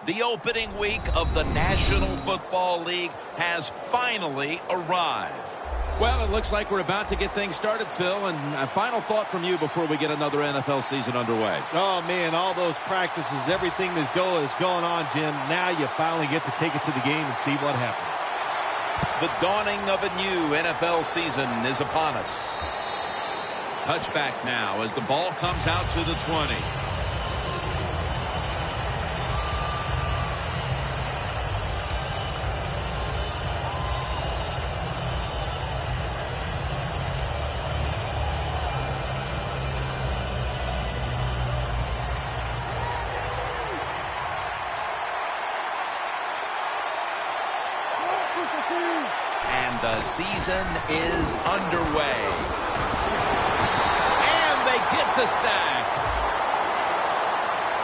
The opening week of the National Football League has finally arrived. Well, it looks like we're about to get things started, Phil, and a final thought from you before we get another NFL season underway. Oh, man, all those practices, everything that is going on, Jim. Now you finally get to take it to the game and see what happens. The dawning of a new NFL season is upon us. Touchback now as the ball comes out to the 20. And the season is underway. And they get the sack.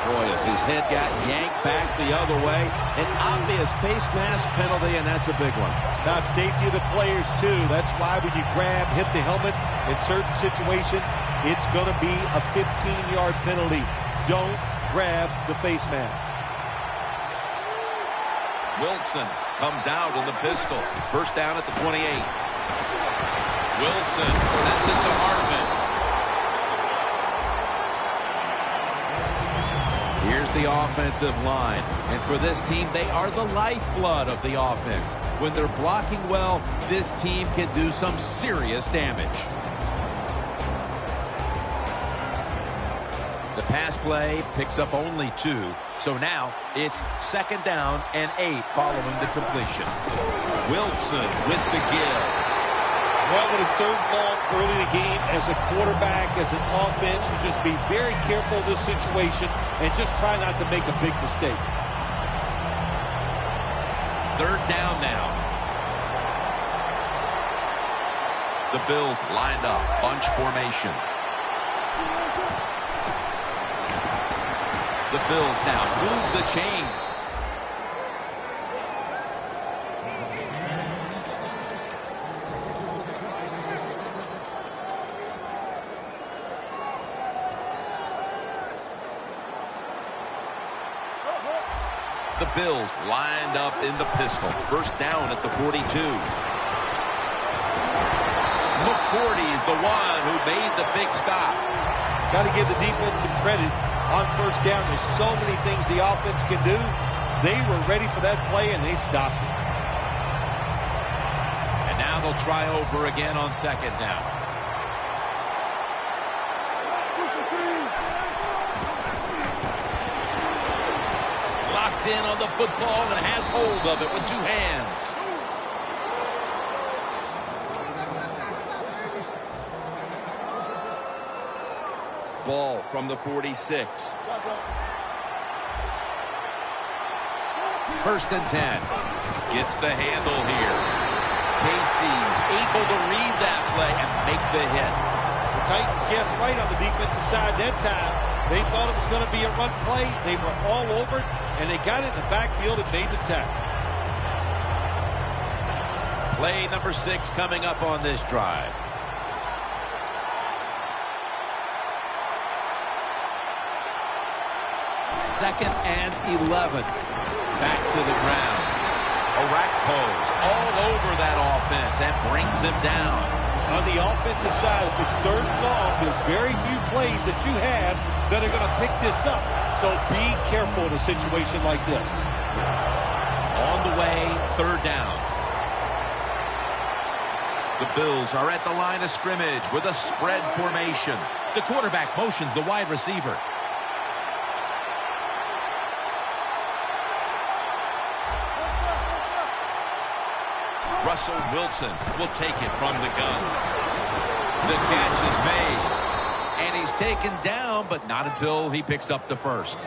Boy, if his head got yanked back the other way, an obvious face mask penalty, and that's a big one. It's about safety of the players, too. That's why when you grab, hit the helmet in certain situations, it's going to be a 15-yard penalty. Don't grab the face mask. Wilson comes out in the pistol. First down at the 28. Wilson sends it to Hartman. Here's the offensive line. And for this team, they are the lifeblood of the offense. When they're blocking well, this team can do some serious damage. The pass play picks up only 2. So now it's second down and 8 following the completion. Wilson with the give. Well, when it's third and long early in the game, as a quarterback, as an offense, you just be very careful of this situation and just try not to make a big mistake. Third down now. The Bills lined up, bunch formation. The Bills now move the chains. The Bills lined up in the pistol. First down at the 42. McCourty is the one who made the big stop. Got to give the defense some credit. On first down, there's so many things the offense can do. They were ready for that play, and they stopped it. And now they'll try over again on second down. Locked in on the football and has hold of it with 2 hands. Ball from the 46. First and 10. Gets the handle here. Casey's able to read that play and make the hit. The Titans guessed right on the defensive side that time. They thought it was going to be a run play. They were all over it, and they got it in the backfield and made the tackle. Play number 6 coming up on this drive. Second and 11. Back to the ground. A rack pose all over that offense and brings him down. On the offensive side, if it's third and long, there's very few plays that you have that are going to pick this up. So be careful in a situation like this. On the way, third down. The Bills are at the line of scrimmage with a spread formation. The quarterback motions the wide receiver. Russell Wilson will take it from the gun. The catch is made. And he's taken down, but not until he picks up the first.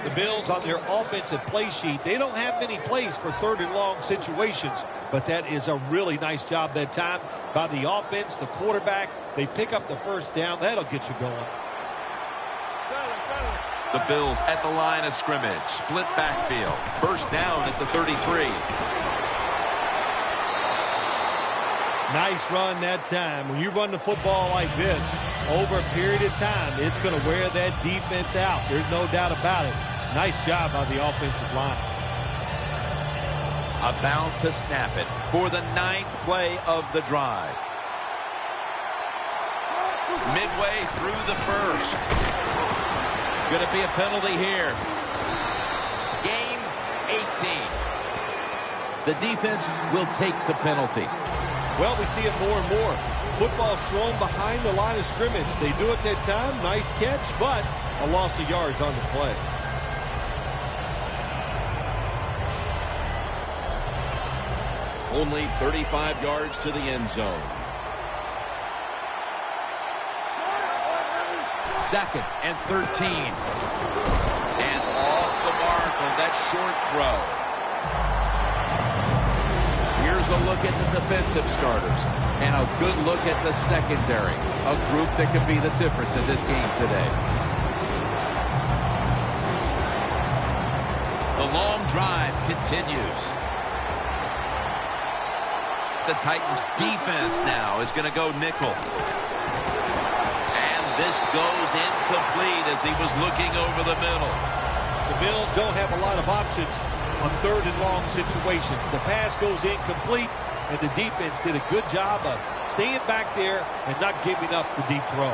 The Bills on their offensive play sheet, they don't have many plays for third and long situations, but that is a really nice job that time by the offense, the quarterback. They pick up the first down. That'll get you going. The Bills at the line of scrimmage. Split backfield. First down at the 33. Nice run that time. When you run the football like this, over a period of time, it's going to wear that defense out. There's no doubt about it. Nice job by the offensive line. About to snap it for the 9th play of the drive. Midway through the first. Going to be a penalty here. Gains 18. The defense will take the penalty. Well, we see it more and more. Football thrown behind the line of scrimmage. They do it that time. Nice catch, but a loss of yards on the play. Only 35 yards to the end zone. 2nd and 13. And off the mark on that short throw. Here's a look at the defensive starters and a good look at the secondary, a group that could be the difference in this game today. The long drive continues. The Titans defense now is going to go nickel. And this goes incomplete as he was looking over the middle. The Bills don't have a lot of options on 3rd and long situations. The pass goes incomplete, and the defense did a good job of staying back there and not giving up the deep throw.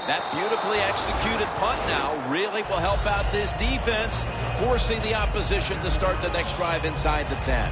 That beautifully executed punt now really will help out this defense, forcing the opposition to start the next drive inside the 10.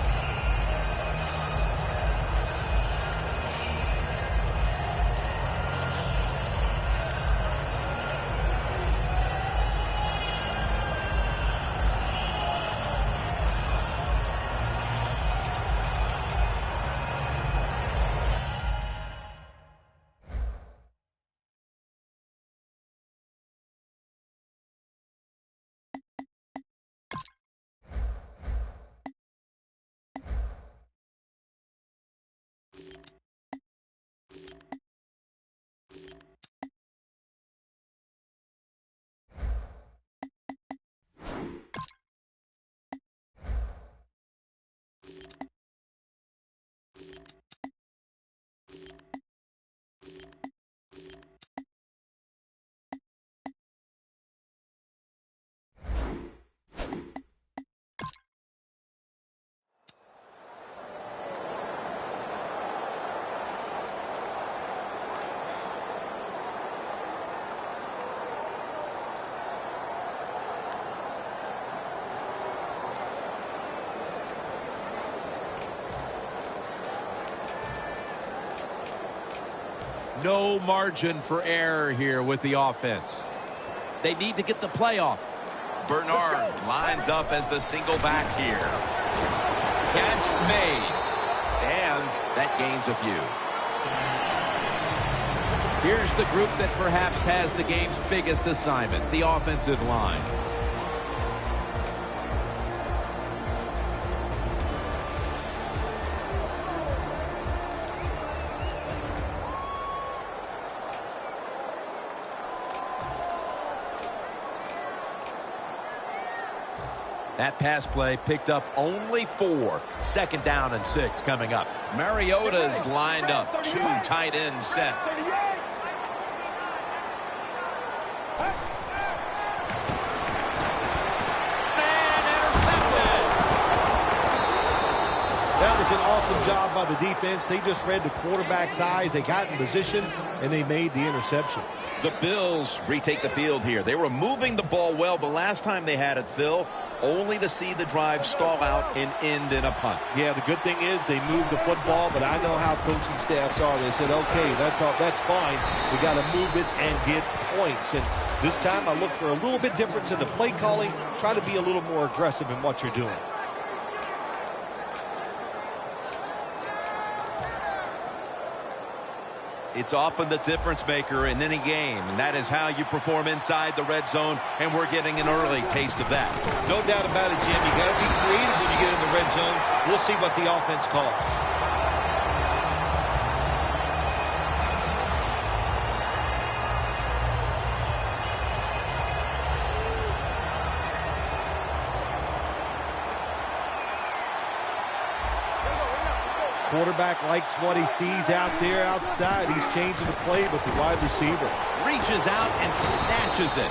No margin for error here with the offense. They need to get the play off. Bernard lines up as the single back here. Catch made. And that gains a few. Here's the group that perhaps has the game's biggest assignment, the offensive line. That pass play picked up only 4. 2nd down and 6 coming up. Mariota's lined up. 2 tight ends set. And intercepted. That was an awesome job by the defense. They just read the quarterback's eyes. They got in position, and they made the interception. The Bills retake the field here. They were moving the ball well the last time they had it, Phil, only to see the drive stall out and end in a punt. Yeah, the good thing is they moved the football, but I know how coaching staffs are. They said, okay, that's fine. We got to move it and get points. And this time I look for a little bit difference in the play calling. Try to be a little more aggressive in what you're doing. It's often the difference maker in any game, and that is how you perform inside the red zone, and we're getting an early taste of that. No doubt about it, Jim. You got to be creative when you get in the red zone. We'll see what the offense calls. Quarterback likes what he sees out there outside. He's changing the play, but the wide receiver reaches out and snatches it.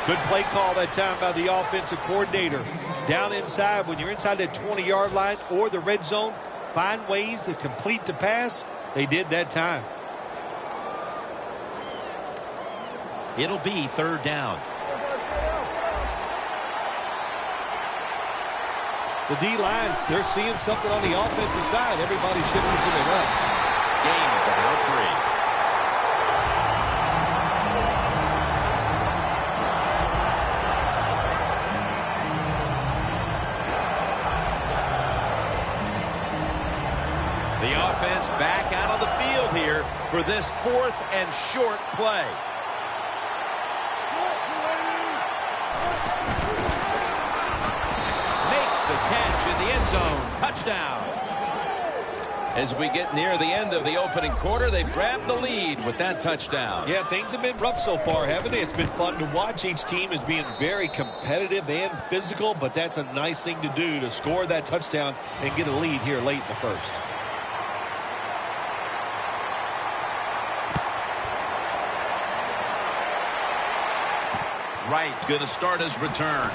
Good play call that time by the offensive coordinator. Down inside, when you're inside that 20-yard line or the red zone, find ways to complete the pass. They did that time. It'll be 3rd down. The D-lines, they're seeing something on the offensive side. Everybody's shifting to the left. Game is about 3. The offense back out on the field here for this 4th and short play. Makes the catch in the end zone. Touchdown. As we get near the end of the opening quarter, they've grabbed the lead with that touchdown. Yeah, things have been rough so far, haven't they? It's been fun to watch. Each team is being very competitive and physical, but that's a nice thing to do, to score that touchdown and get a lead here late in the first. Wright's going to start his return.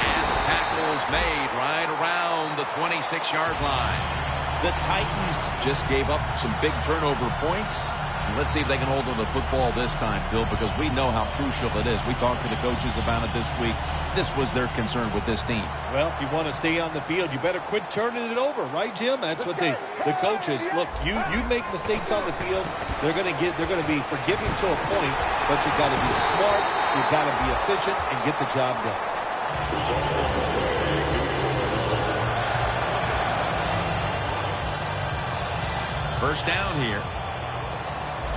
And the tackle is made right around the 26-yard line. The Titans just gave up some big turnover points. And let's see if they can hold on to the football this time, Phil, because we know how crucial it is. We talked to the coaches about it this week. This was their concern with this team. Well, if you want to stay on the field, you better quit turning it over, right, Jim? That's what the coaches look. You make mistakes on the field, they're going to be forgiving to a point, but you got to be smart, you got to be efficient, and get the job done. First down here.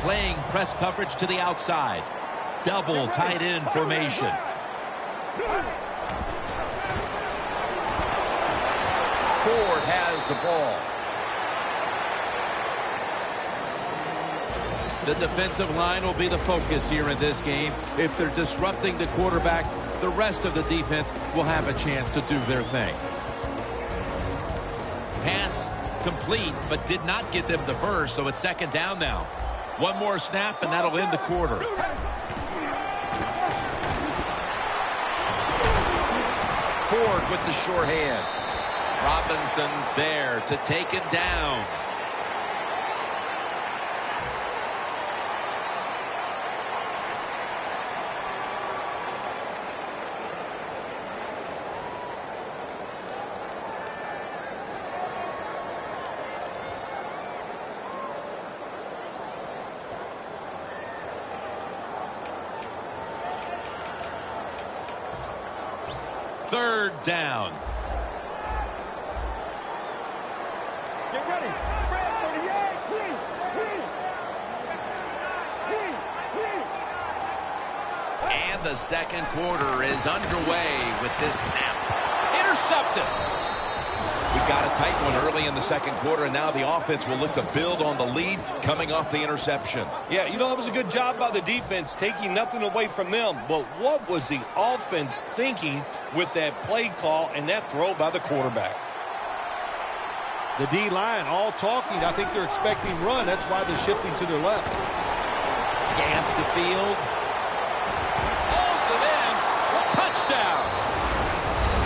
Playing press coverage to the outside. Double tight end formation. Ford has the ball. The defensive line will be the focus here in this game. If they're disrupting the quarterback, the rest of the defense will have a chance to do their thing. Pass complete, but did not get them the first, so it's 2nd down now. One more snap, and that'll end the quarter. Ford with the sure hands. Robinson's there to take him down. Third down. Get ready. And the second quarter is underway with this snap. Intercepted. We got a tight one early in the second quarter, and now the offense will look to build on the lead coming off the interception. Yeah, you know, it was a good job by the defense, taking nothing away from them. But what was the offense thinking with that play call and that throw by the quarterback? The D-line all talking. I think they're expecting run. That's why they're shifting to their left. Scans the field. Pulls it in. Touchdown.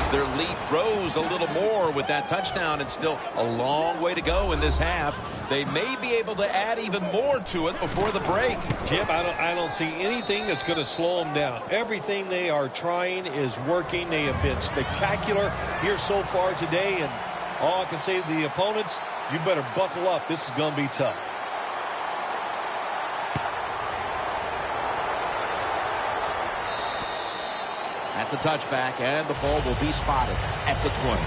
Their lead grows a little more with that touchdown. It's still a long way to go in this half. They may be able to add even more to it before the break. Jim, I don't see anything that's going to slow them down. Everything they are trying is working. They have been spectacular here so far today. And all I can say to the opponents, you better buckle up. This is going to be tough. That's a touchback, and the ball will be spotted at the 20.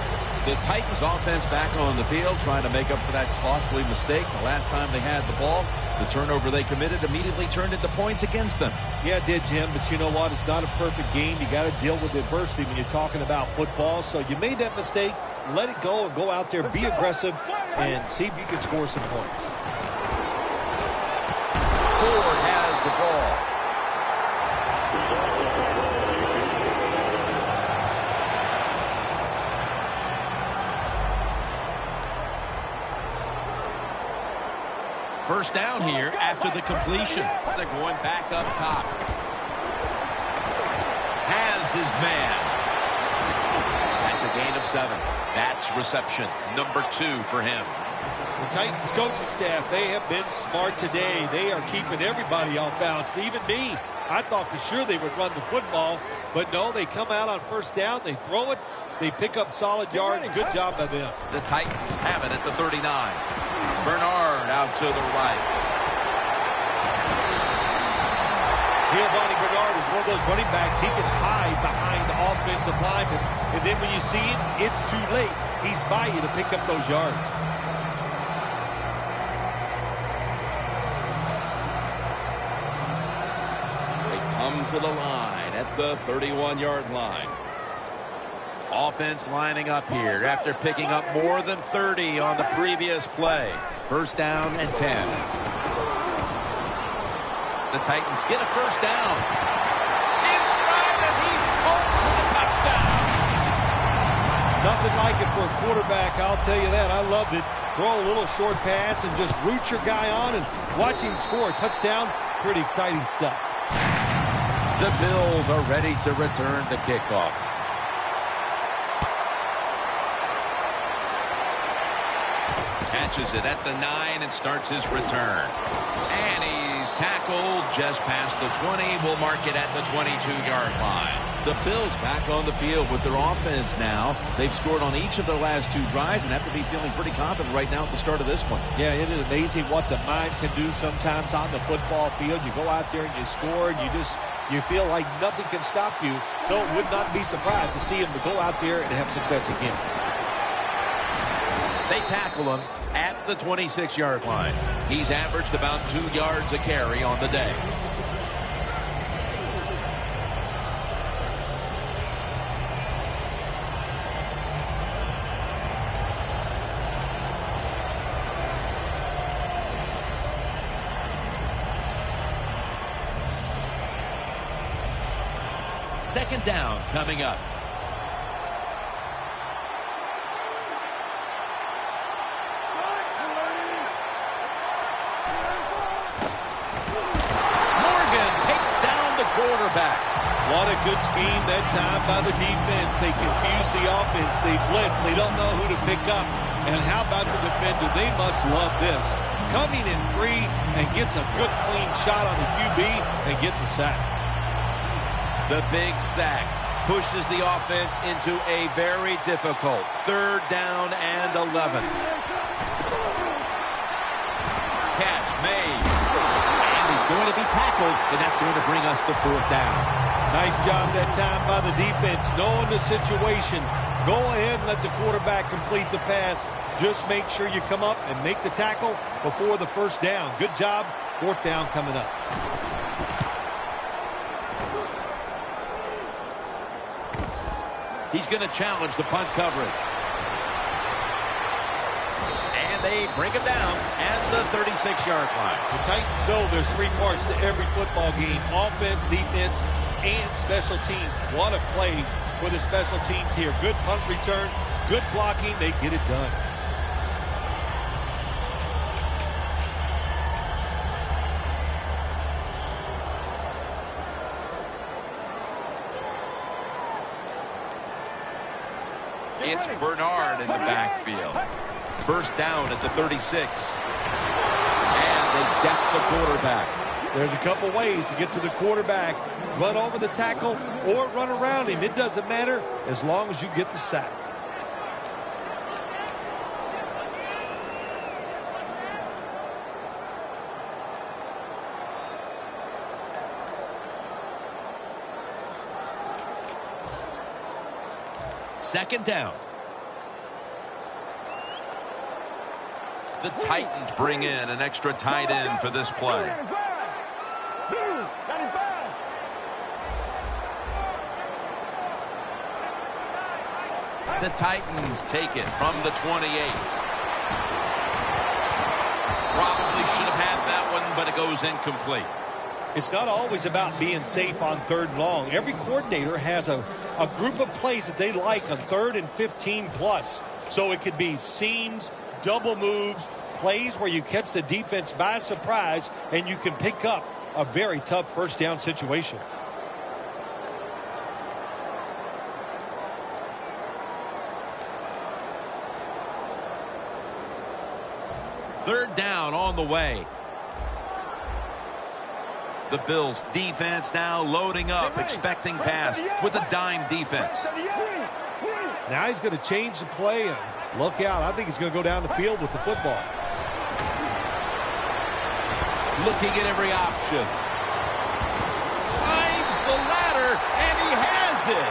The Titans offense back on the field trying to make up for that costly mistake. The last time they had the ball, the turnover they committed immediately turned into points against them. Yeah, it did, Jim, but you know what? It's not a perfect game. You got to deal with adversity when you're talking about football. So you made that mistake. Let it go and go out there, be aggressive, and see if you can score some points. Ford has the ball. First down here after the completion. They're going back up top. Has his man. That's a gain of 7. That's reception number 2 for him. The Titans coaching staff, they have been smart today. They are keeping everybody off balance, even me. I thought for sure they would run the football, but no, they come out on first down, they throw it, they pick up solid yards. Good job by them. The Titans have it at the 39. Bernard out to the right. Giovanni Bernard is one of those running backs. He can hide behind offensive linemen, and then when you see him, it's too late. He's by you to pick up those yards. Come to the line at the 31-yard line. Offense lining up here after picking up more than 30 on the previous play. First down and 10. The Titans get a first down. In stride, and he's home for the touchdown. Nothing like it for a quarterback, I'll tell you that. I loved it. Throw a little short pass and just root your guy on and watch him score a touchdown. Pretty exciting stuff. The Bills are ready to return the kickoff. Catches it at the 9 and starts his return. And he's tackled just past the 20. We'll mark it at the 22-yard line. The Bills back on the field with their offense now. They've scored on each of their last 2 drives and have to be feeling pretty confident right now at the start of this one. Yeah, it is amazing what the mind can do sometimes on the football field. You go out there and you score and you feel like nothing can stop you. So it would not be surprised to see him to go out there and have success again. They tackle him at the 26-yard line. He's averaged about 2 yards a carry on the day. Second down coming up. Morgan takes down the quarterback. What a good scheme that time by the defense. They confuse the offense. They blitz. They don't know who to pick up. And how about the defender? They must love this. Coming in free and gets a good clean shot on the QB and gets a sack. The big sack pushes the offense into a very difficult 3rd down and 11. Catch made. And he's going to be tackled, and that's going to bring us to 4th down. Nice job that time by the defense, knowing the situation. Go ahead and let the quarterback complete the pass. Just make sure you come up and make the tackle before the first down. Good job. 4th down coming up. He's going to challenge the punt coverage. And they bring him down at the 36-yard line. The Titans know there's 3 parts to every football game: offense, defense, and special teams. What a play for the special teams here. Good punt return, good blocking. They get it done. It's Bernard in the backfield. First down at the 36. And they deck the quarterback. There's a couple ways to get to the quarterback. Run over the tackle or run around him. It doesn't matter as long as you get the sack. Second down. The Titans bring in an extra tight end for this play. The Titans take it from the 28. Probably should have had that one, but it goes incomplete. It's not always about being safe on 3rd and long. Every coordinator has a group of plays that they like on 3rd and 15 plus. So it could be seams, double moves, plays where you catch the defense by surprise and you can pick up a very tough first down situation. Third down on the way. The Bills defense now loading up, expecting pass with a dime defense. Now he's going to change the play and look out. I think he's going to go down the field with the football. Looking at every option. Climbs the ladder, and he has it.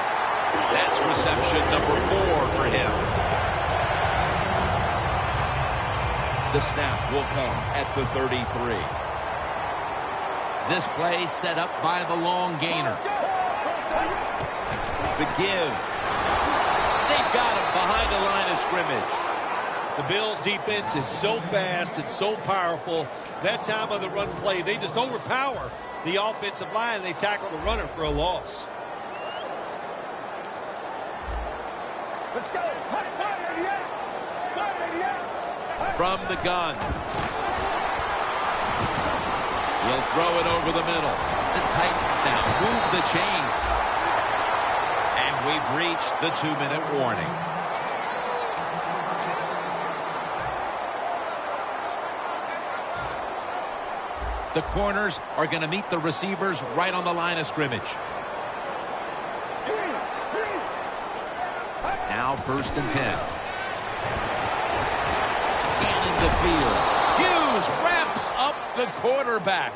That's reception number 4 for him. The snap will come at the 33. This play set up by the long gainer. The give. They've got him behind the line of scrimmage. The Bills defense is so fast and so powerful. That time of the run play, they just overpower the offensive line and they tackle the runner for a loss. Let's go. From the gun. He'll throw it over the middle. The Titans now move the chains. And we've reached the 2-minute warning. The corners are going to meet the receivers right on the line of scrimmage. Now 1st and 10. Scanning the field. Hughes wraps up the quarterback.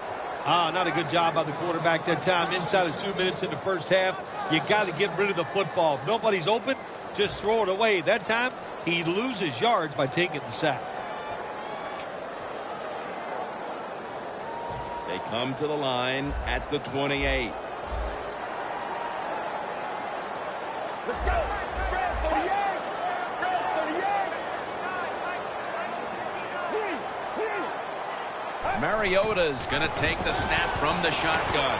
Not a good job by the quarterback that time. Inside of 2 minutes in the first half, you got to get rid of the football. If nobody's open, just throw it away. That time, he loses yards by taking the sack. They come to the line at the 28. Let's go. Red 38. Red 38. Mariota's going to take the snap from the shotgun.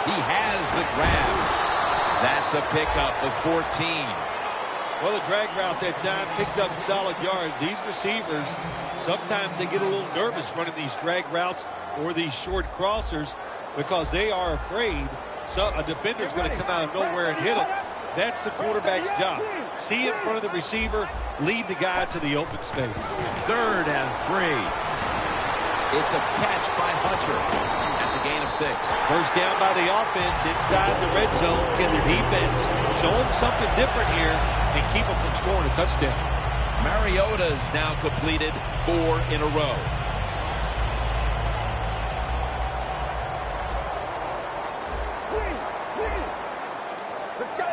He has the grab. That's a pickup of 14. Well, the drag route that time picked up solid yards. These receivers, sometimes they get a little nervous running these drag routes or these short crossers because they are afraid a defender's going to come out of nowhere and hit them. That's the quarterback's job. See in front of the receiver, lead the guy to the open space. 3rd and 3. It's a catch by Hutcher. That's a gain of 6. First down by the offense inside the red zone. Can the defense show them something different here and keep them from scoring a touchdown? Mariota's now completed 4 in a row. Let's go.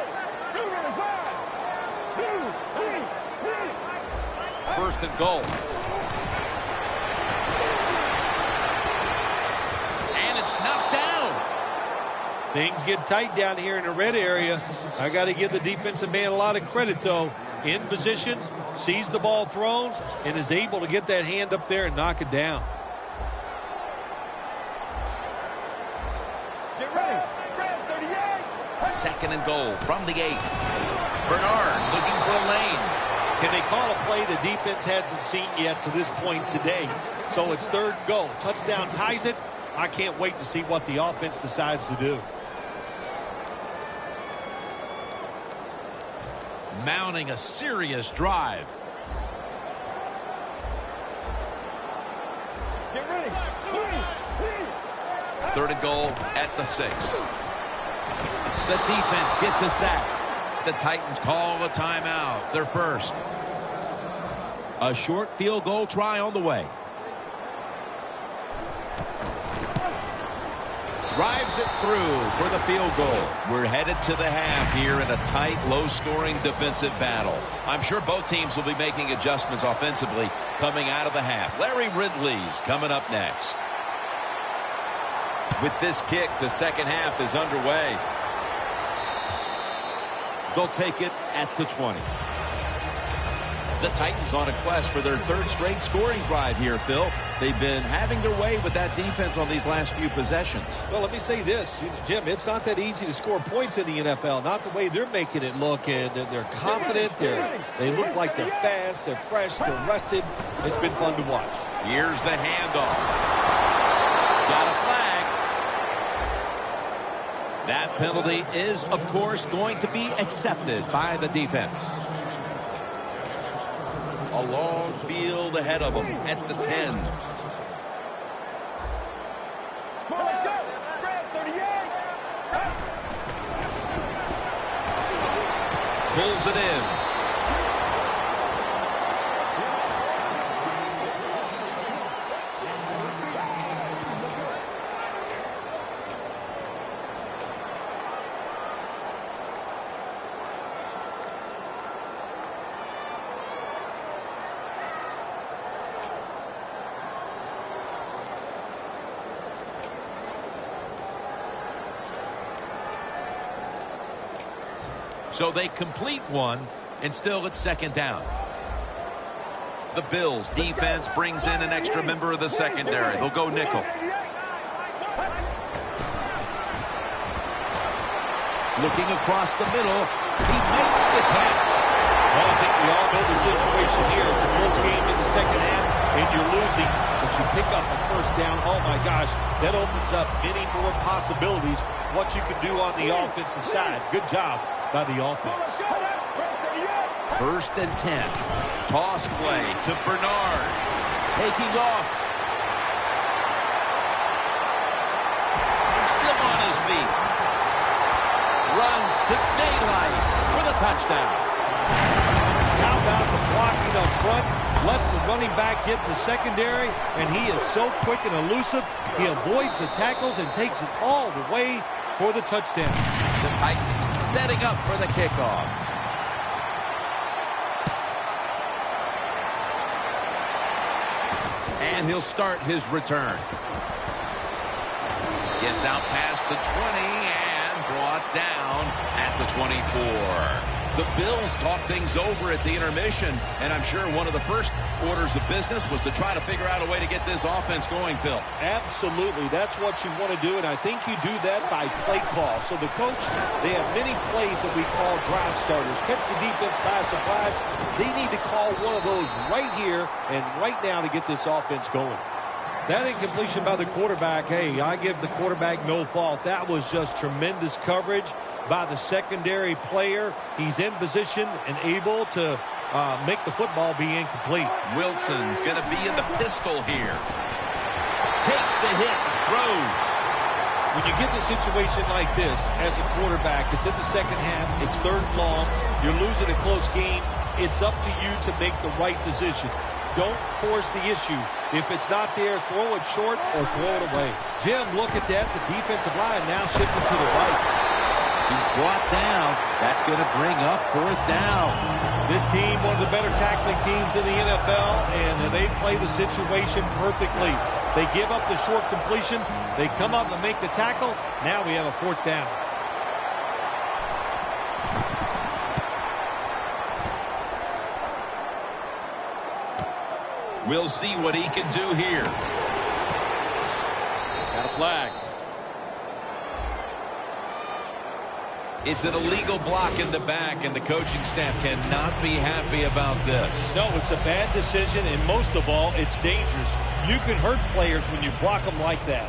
1st and goal. And it's knocked down. Things get tight down here in the red area. I got to give the defensive man a lot of credit, though. In position, sees the ball thrown, and is able to get that hand up there and knock it down. Get ready. Red 38. 2nd and goal from the 8. Bernard looking for a lane. Can they call a play the defense hasn't seen yet to this point today? So it's 3rd and goal. Touchdown ties it. I can't wait to see what the offense decides to do. Mounting a serious drive. Get ready. 3rd and goal at the 6. The defense gets a sack. The Titans call a timeout. Their first. A short field goal try on the way. Drives it through for the field goal. We're headed to the half here in a tight, low-scoring defensive battle. I'm sure both teams will be making adjustments offensively coming out of the half. Larry Ridley's coming up next. With this kick, the second half is underway. They'll take it at the 20. The Titans on a quest for their third straight scoring drive here, Phil. They've been having their way with that defense on these last few possessions. Well, let me say this, Jim, it's not that easy to score points in the NFL, not the way they're making it look, and they're confident, they look like they're fast, they're fresh, they're rested. It's been fun to watch. Here's the handoff. Got a flag. That penalty is, of course, going to be accepted by the defense. A long field ahead of them at the 10. Let's go. Red 38. Pulls it in. So they complete one, and still it's second down. The Bills defense brings in an extra member of the secondary. They'll go nickel. Looking across the middle, he makes the catch. Well, I think we all know the situation here. It's a close game in the second half, and you're losing, but you pick up a first down. Oh, my gosh, that opens up many more possibilities, what you can do on the offensive side. Good job by the offense. First and 10. Toss play to Bernard. Taking off. Still on his feet. Runs to daylight for the touchdown. How about the blocking up front? Lets the running back get in the secondary, and he is so quick and elusive. He avoids the tackles and takes it all the way for the touchdown. The Titans setting up for the kickoff. And he'll start his return. Gets out past the 20 and brought down at the 24. The Bills talk things over at the intermission, and I'm sure one of the first orders of business was to try to figure out a way to get this offense going, Phil. Absolutely. That's what you want to do, and I think you do that by play call. So the coach, they have many plays that we call drive starters. Catch the defense by surprise. They need to call one of those right here and right now to get this offense going. That incompletion by the quarterback, hey, I give the quarterback no fault. That was just tremendous coverage by the secondary player. He's in position and able to make the football be incomplete. Wilson's going to be in the pistol here. Takes the hit, throws. When you get in a situation like this as a quarterback, it's in the second half, it's third and long, you're losing a close game, it's up to you to make the right decision. Don't force the issue. If it's not there, throw it short or throw it away. Jim, look at that. The defensive line now shifted to the right. He's brought down. That's going to bring up fourth down. This team, one of the better tackling teams in the NFL, and they play the situation perfectly. They give up the short completion. They come up and make the tackle. Now we have a fourth down. We'll see what he can do here. Got a flag. It's an illegal block in the back, and the coaching staff cannot be happy about this. No, it's a bad decision, and most of all, it's dangerous. You can hurt players when you block them like that.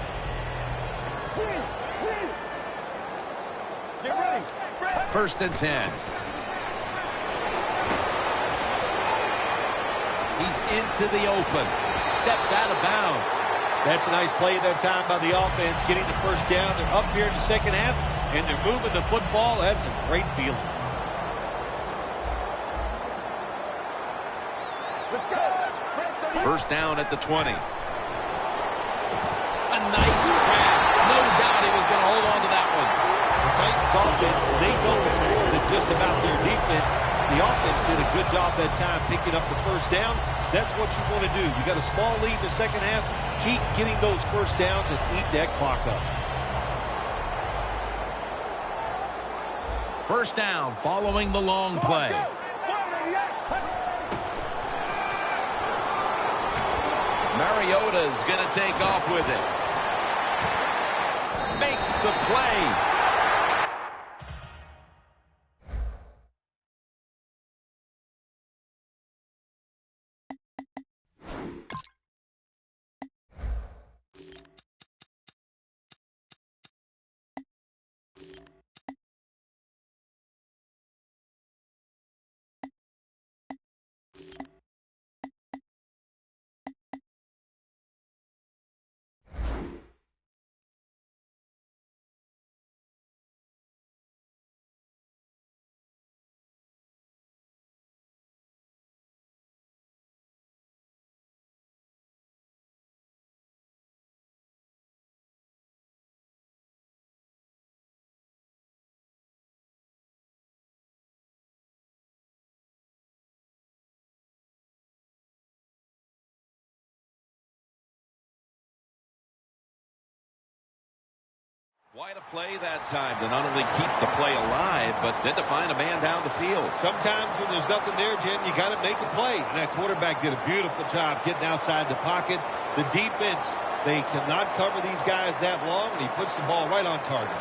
Get ready. First and 10. He's into the open. Steps out of bounds. That's a nice play at that time by the offense, getting the first down. They're up here in the second half, and they're moving the football. That's a great feeling. Let's go. First down at the 20. A nice grab. No doubt he was going to hold on to that one. The Titans offense, they know it's more than just about their defense. The offense did a good job that time picking up the first down. That's what you want to do. You got a small lead in the second half. Keep getting those first downs and eat that clock up. First down following the long play. Mariota's going to take off with it. Makes the play. Quite a play that time to not only keep the play alive, but then to find a man down the field. Sometimes when there's nothing there, Jim, you got to make a play. And that quarterback did a beautiful job getting outside the pocket. The defense, they cannot cover these guys that long, and he puts the ball right on target.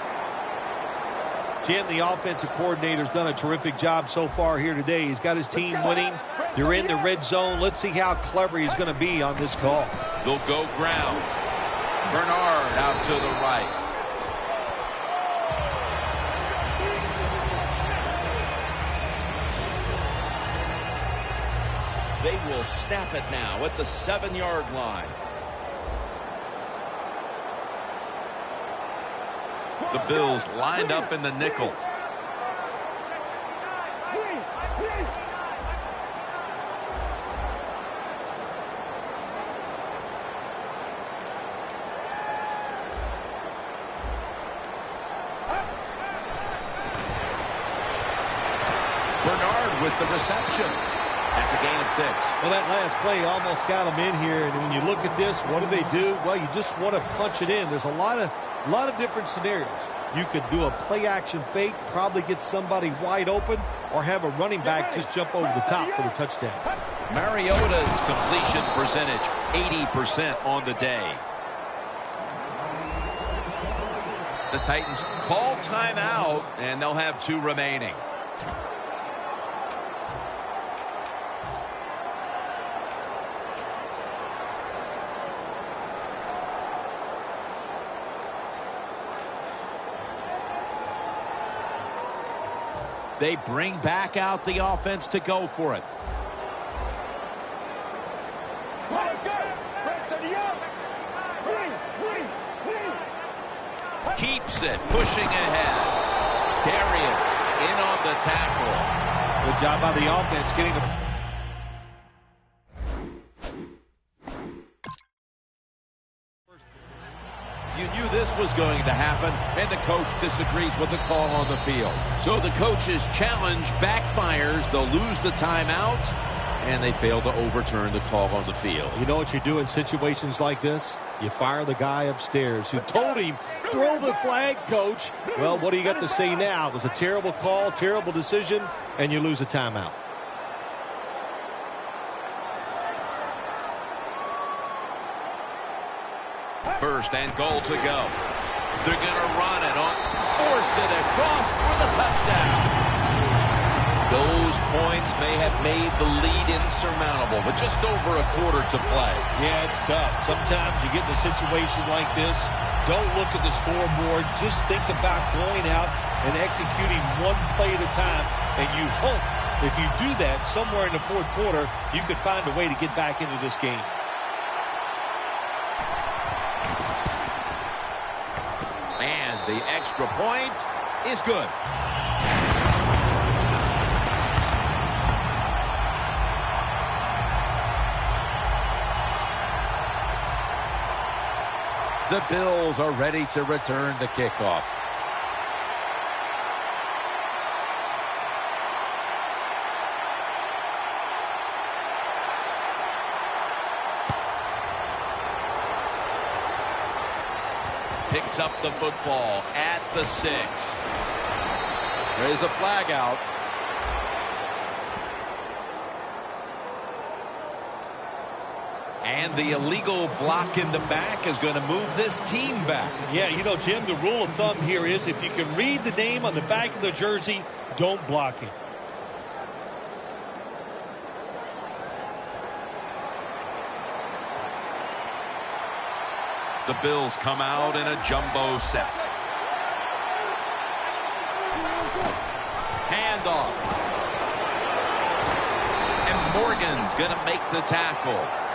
Jim, the offensive coordinator's done a terrific job so far here today. He's got his team winning. They're in the red zone. Let's see how clever he's going to be on this call. They'll go ground. Bernard out to the right. They will snap it now at the 7-yard line. The Bills lined up in the nickel. Bernard with the reception. That's a gain of 6. Well, that last play almost got them in here. And when you look at this, what do? Well, you just want to punch it in. There's a lot of different scenarios. You could do a play-action fake, probably get somebody wide open, or have a running back just jump over the top for the touchdown. Mariota's completion percentage, 80% on the day. The Titans call timeout, and they'll have 2 remaining. They bring back out the offense to go for it. Keeps it, pushing ahead. Darius in on the tackle. Good job by the offense getting the... You knew this was going to happen, and the coach disagrees with the call on the field. So the coach's challenge backfires. They'll lose the timeout, and they fail to overturn the call on the field. You know what you do in situations like this? You fire the guy upstairs who told him, throw the flag, coach. Well, what do you got to say now? It was a terrible call, terrible decision, and you lose a timeout. First and goal to go. They're going to run it on, force it across for the touchdown. Those points may have made the lead insurmountable, but just over a quarter to play. Yeah, it's tough. Sometimes you get in a situation like this, don't look at the scoreboard. Just think about going out and executing one play at a time, and you hope if you do that somewhere in the fourth quarter, you could find a way to get back into this game. And the extra point is good. The Bills are ready to return the kickoff. Picks up the football at the 6. There's a flag out. And the illegal block in the back is going to move this team back. Yeah, you know, Jim, the rule of thumb here is if you can read the name on the back of the jersey, don't block him. The Bills come out in a jumbo set. Handoff. And Morgan's going to make the tackle.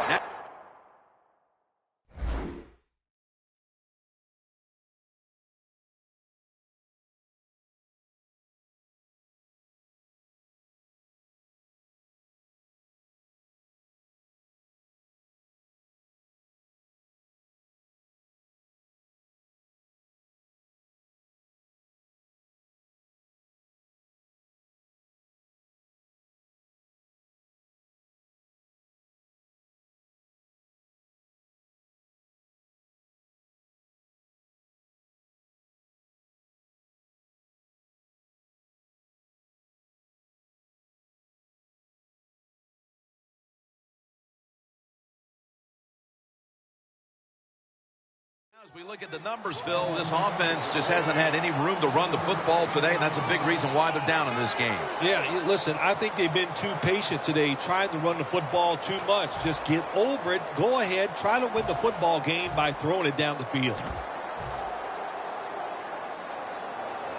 As we look at the numbers, Phil, this offense just hasn't had any room to run the football today, and that's a big reason why they're down in this game. Yeah, listen, I think they've been too patient today, trying to run the football too much. Just get over it, go ahead, try to win the football game by throwing it down the field.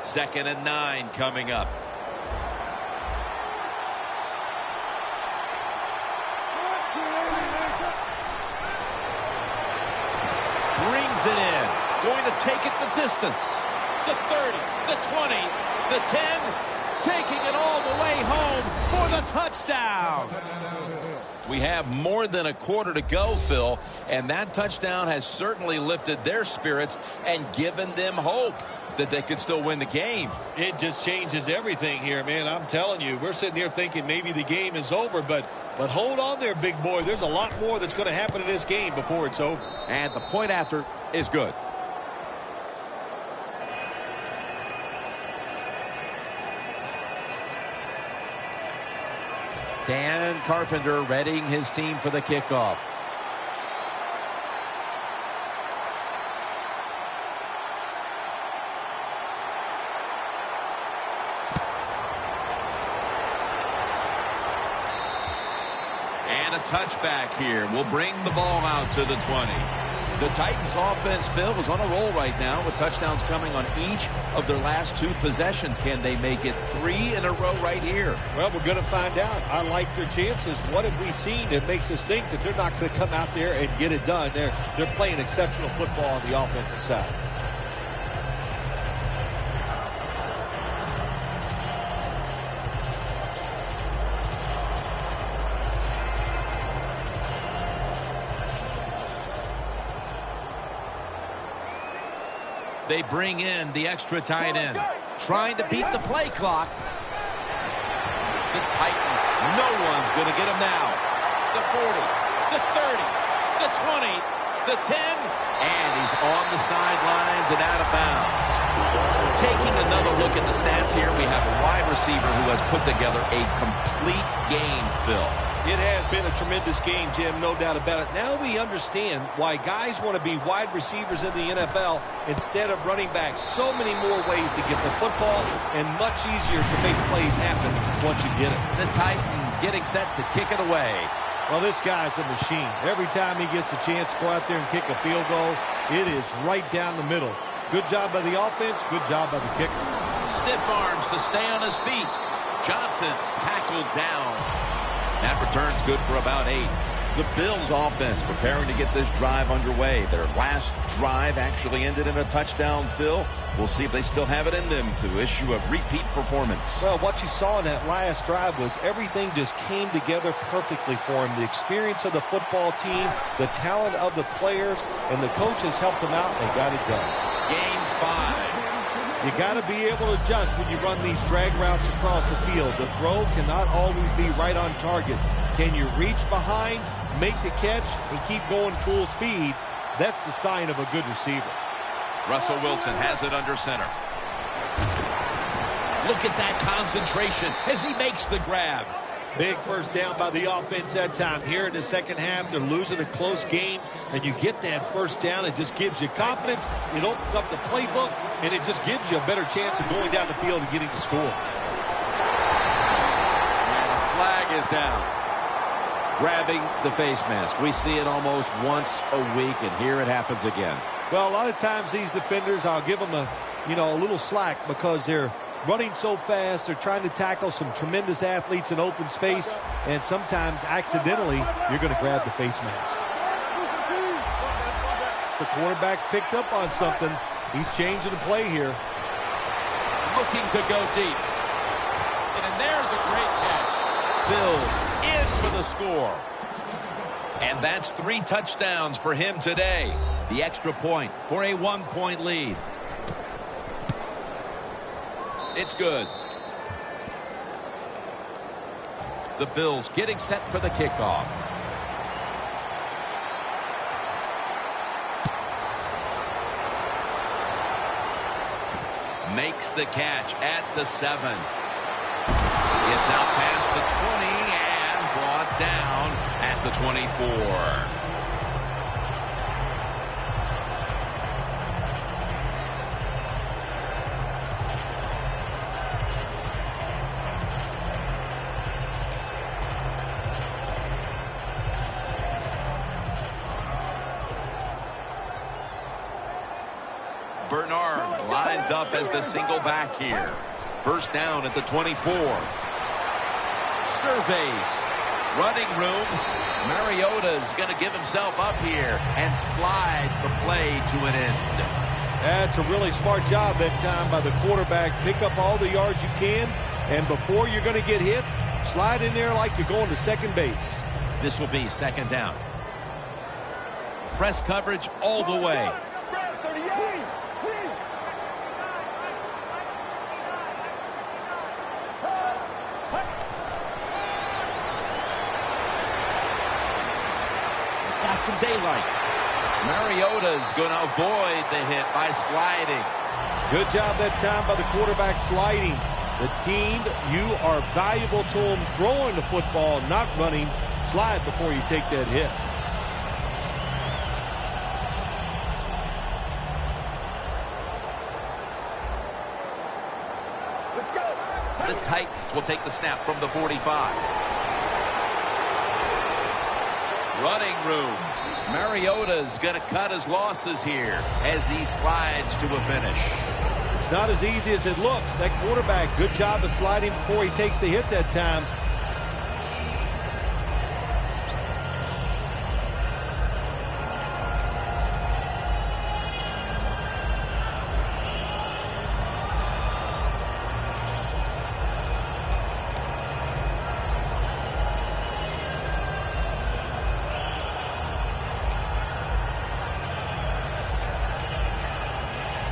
2nd and 9 coming up. Brings it in. Going to take it the distance. The 30, the 20, the 10. Taking it all the way home for the touchdown. We have more than a quarter to go, Phil, and that touchdown has certainly lifted their spirits and given them hope that they could still win the game. It just changes everything here, man. I'm telling you, we're sitting here thinking maybe the game is over, but hold on there, big boy. There's a lot more that's going to happen in this game before it's over. And the point after is good. Dan Carpenter readying his team for the kickoff. And a touchback here will bring the ball out to the 20. The Titans offense, Phil, is on a roll right now with touchdowns coming on each of their last 2 possessions. Can they make it 3 in a row right here? Well, we're going to find out. I like their chances. What have we seen that makes us think that they're not going to come out there and get it done? They're playing exceptional football on the offensive side. They bring in the extra tight end, trying to beat the play clock. The Titans, no one's going to get him now. The 40, the 30, the 20, the 10, and he's on the sidelines and out of bounds. Taking another look at the stats here, we have a wide receiver who has put together a complete game, Phil. It has been a tremendous game, Jim, no doubt about it. Now we understand why guys want to be wide receivers in the NFL instead of running backs. So many more ways to get the football and much easier to make plays happen once you get it. The Titans getting set to kick it away. Well, this guy's a machine. Every time he gets a chance to go out there and kick a field goal, it is right down the middle. Good job by the offense, good job by the kicker. Stiff arms to stay on his feet. Johnson's tackled down. That return's good for about 8. The Bills offense preparing to get this drive underway. Their last drive actually ended in a touchdown, Phil. We'll see if they still have it in them to issue a repeat performance. Well, what you saw in that last drive was everything just came together perfectly for him. The experience of the football team, the talent of the players, and the coaches helped them out and got it done. Game's 5. You got to be able to adjust when you run these drag routes across the field. The throw cannot always be right on target. Can you reach behind, make the catch, and keep going full speed? That's the sign of a good receiver. Russell Wilson has it under center. Look at that concentration as he makes the grab. Big first down by the offense that time. Here in the second half, they're losing a close game, and you get that first down. It just gives you confidence. It opens up the playbook, and it just gives you a better chance of going down the field and getting the score. And a flag is down. Grabbing the face mask. We see it almost once a week, and here it happens again. Well, a lot of times these defenders, I'll give them a little slack because they're running so fast. They're trying to tackle some tremendous athletes in open space, and sometimes accidentally you're going to grab the face mask. The quarterback's picked up on something. He's changing the play here. Looking to go deep. And there's a great catch. Bills in for the score. And that's 3 touchdowns for him today. The extra point for a 1-point lead. It's good. The Bills getting set for the kickoff. Makes the catch at the 7. Gets out past the 20 and brought down at the 24. Bernard lines up as the single back here. First down at the 24. Surveys. Running room. Mariota's going to give himself up here and slide the play to an end. That's a really smart job that time by the quarterback. Pick up all the yards you can, and before you're going to get hit, slide in there like you're going to second base. This will be second down. Press coverage all the way. Got some daylight. Mariota's going to avoid the hit by sliding. Good job that time by the quarterback sliding. The team, you are valuable to them throwing the football, not running. Slide before you take that hit. Let's go. The Titans will take the snap from the 45. Running room. Mariota's going to cut his losses here as he slides to a finish. It's not as easy as it looks. That quarterback, good job of sliding before he takes the hit that time.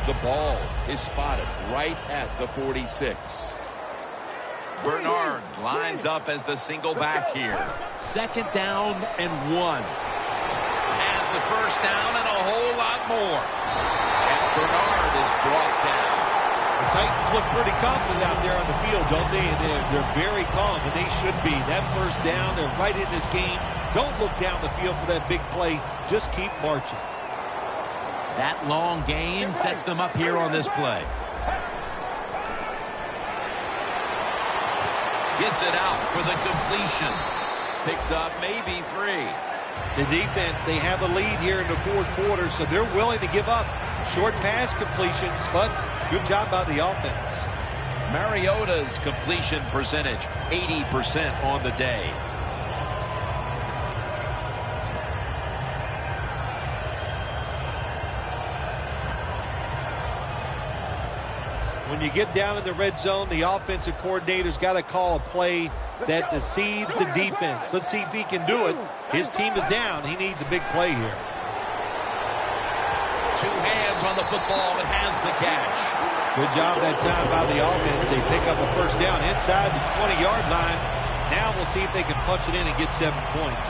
The ball is spotted right at the 46. Bernard lines up as the single back here. Second down and 1. Has the first down and a whole lot more. And Bernard is brought down. The Titans look pretty confident out there on the field, don't they? And they're very calm, and they should be. That first down, they're right in this game. Don't look down the field for that big play. Just keep marching. That long gain sets them up here on this play. Gets it out for the completion. Picks up maybe 3. The defense, they have a lead here in the fourth quarter, so they're willing to give up short pass completions, but good job by the offense. Mariota's completion percentage, 80% on the day. When you get down in the red zone, the offensive coordinator's got to call a play that deceives the defense. Let's see if he can do it. His team is down. He needs a big play here. 2 hands on the football and has the catch. Good job that time by the offense. They pick up a first down inside the 20-yard line. Now we'll see if they can punch it in and get 7 points.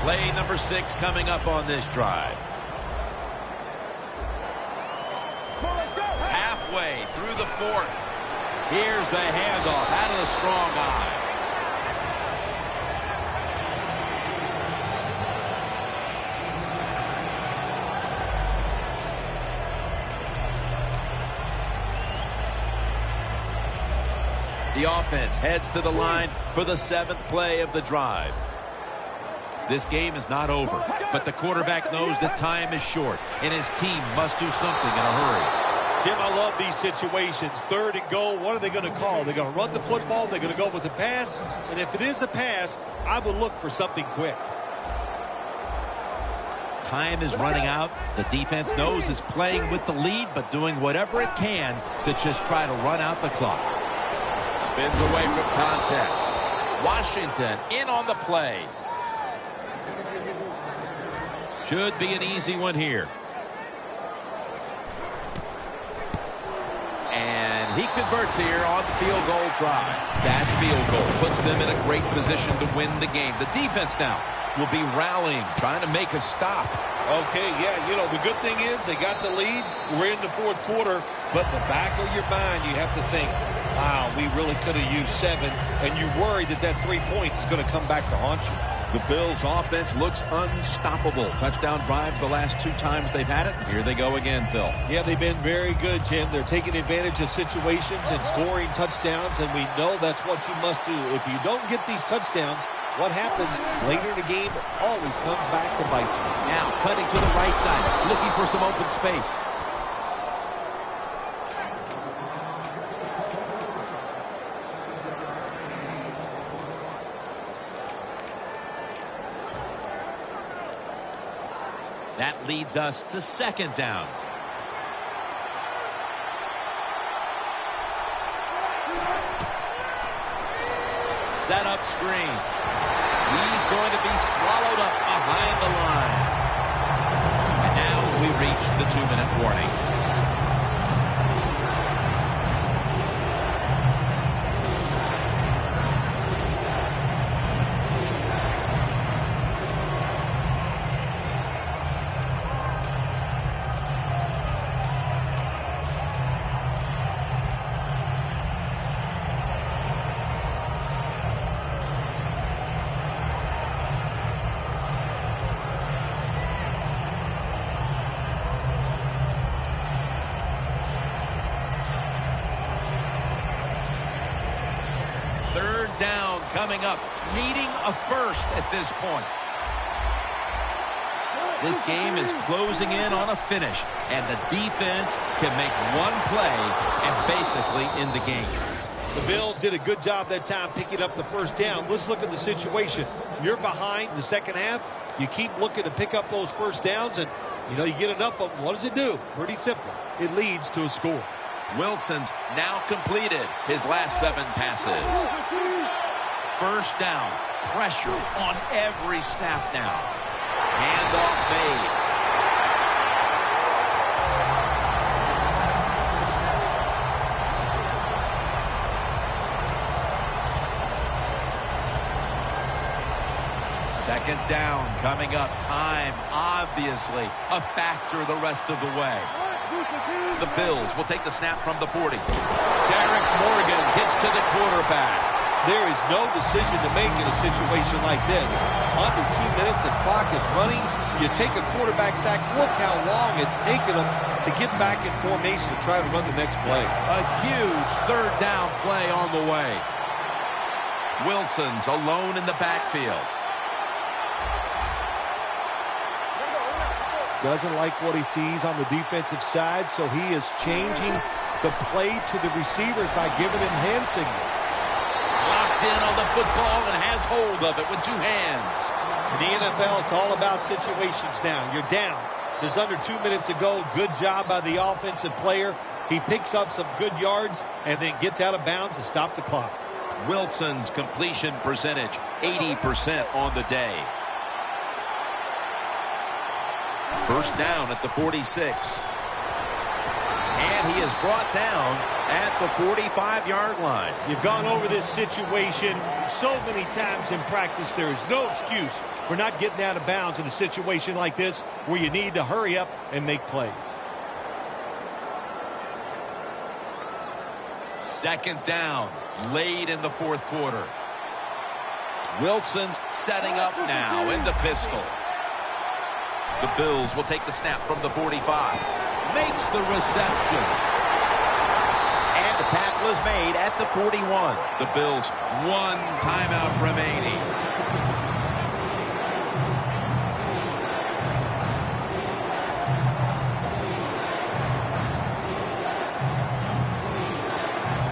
Play number 6 coming up on this drive. through the fourth. Here's the handoff out of the strong eye. The offense heads to the line for the 7th play of the drive. This game is not over, but the quarterback knows that time is short, and his team must do something in a hurry. Jim, I love these situations. 3rd and goal, what are they going to call? They're going to run the football, they're going to go with a pass, and if it is a pass, I would look for something quick. Time is running out. The defense knows it's playing with the lead, but doing whatever it can to just try to run out the clock. Spins away from contact. Washington in on the play. Should be an easy one here. And he converts here on the field goal try. That field goal puts them in a great position to win the game. The defense now will be rallying, trying to make a stop. Okay, yeah, you know, the good thing is they got the lead. We're in the 4th quarter, but in the back of your mind, you have to think, wow, we really could have used 7, and you worry that that 3 points is going to come back to haunt you. The Bills' offense looks unstoppable. Touchdown drives the last 2 times they've had it. Here they go again, Phil. Yeah, they've been very good, Jim. They're taking advantage of situations and scoring touchdowns, and we know that's what you must do. If you don't get these touchdowns, what happens later in the game always comes back to bite you. Now cutting to the right side, looking for some open space. That leads us to 2nd down. Set up screen. He's going to be swallowed up behind the line. And now we reach the 2-minute warning. Down coming up, needing a first at this point. This game is closing in on a finish, and the defense can make one play and basically end the game. The Bills did a good job that time picking up the 1st down. Let's look at the situation. You're behind the 2nd half. You keep looking to pick up those 1st downs, and you know you get enough of them. What does it do? Pretty simple. It leads to a score. Wilson's now completed his last 7 passes. 1st down. Pressure on every snap now. Handoff made. Second down coming up. Time, obviously, a factor the rest of the way. The Bills will take the snap from the 40. Derek Morgan gets to the quarterback. There is no decision to make in a situation like this. Under 2 minutes, the clock is running. You take a quarterback sack. Look how long it's taken them to get back in formation to try to run the next play. A huge 3rd down play on the way. Wilson's alone in the backfield. Doesn't like what he sees on the defensive side, so he is changing the play to the receivers by giving him hand signals. Locked in on the football and has hold of it with 2 hands. In the NFL, it's all about situations now. You're down. There's under 2 minutes to go. Good job by the offensive player. He picks up some good yards and then gets out of bounds to stop the clock. Wilson's completion percentage, 80% on the day. 1st down at the 46. And he is brought down at the 45-yard line. You've gone over this situation so many times in practice. There is no excuse for not getting out of bounds in a situation like this where you need to hurry up and make plays. Second down, late in the fourth quarter. Wilson's setting up now in the pistol. The Bills will take the snap from the 45. Makes the reception. And the tackle is made at the 41. The Bills, one timeout remaining.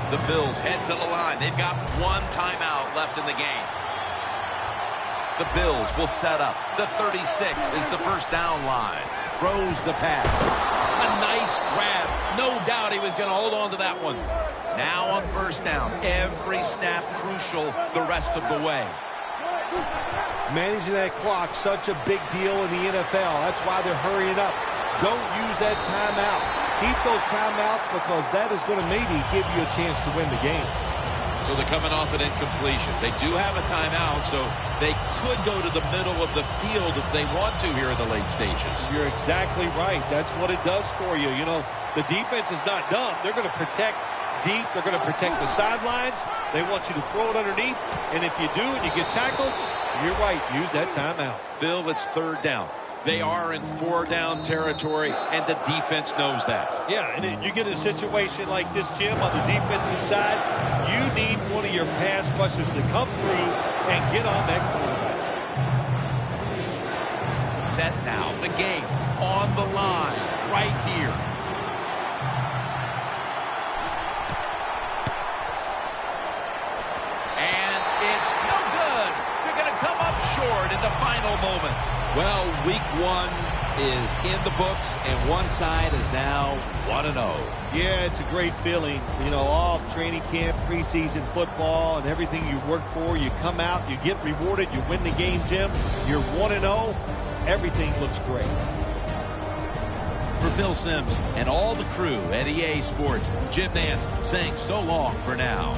The Bills head to the line. They've got one timeout left in the game. The Bills will set up. The 36 is the first down line. Throws the pass. A nice grab. No doubt he was going to hold on to that one. Now on first down. Every snap crucial the rest of the way. Managing that clock, such a big deal in the NFL. That's why they're hurrying up. Don't use that timeout. Keep those timeouts because that is going to maybe give you a chance to win the game. So they're coming off an incompletion. They do have a timeout, so they could go to the middle of the field if they want to here in the late stages. You're exactly right. That's what it does for you. You know, the defense is not done. They're going to protect deep. They're going to protect the sidelines. They want you to throw it underneath. And if you do and you get tackled, you're right. Use that timeout. Phil, it's third down. They are in four-down territory, and the defense knows that. Yeah, and you get a situation like this, Jim, on the defensive side, you need one of your pass rushers to come through and get on that quarterback. Set now. The game on the line right here. And it's no good. They're going to come up short in the final moments. Well, week one is in the books, and one side is now 1-0. Yeah, it's a great feeling. You know, all training camp, preseason football, and everything you work for, you come out, you get rewarded, you win the game, Jim. You're 1-0. Everything looks great. For Phil Simms and all the crew at EA Sports, Jim Nance saying so long for now.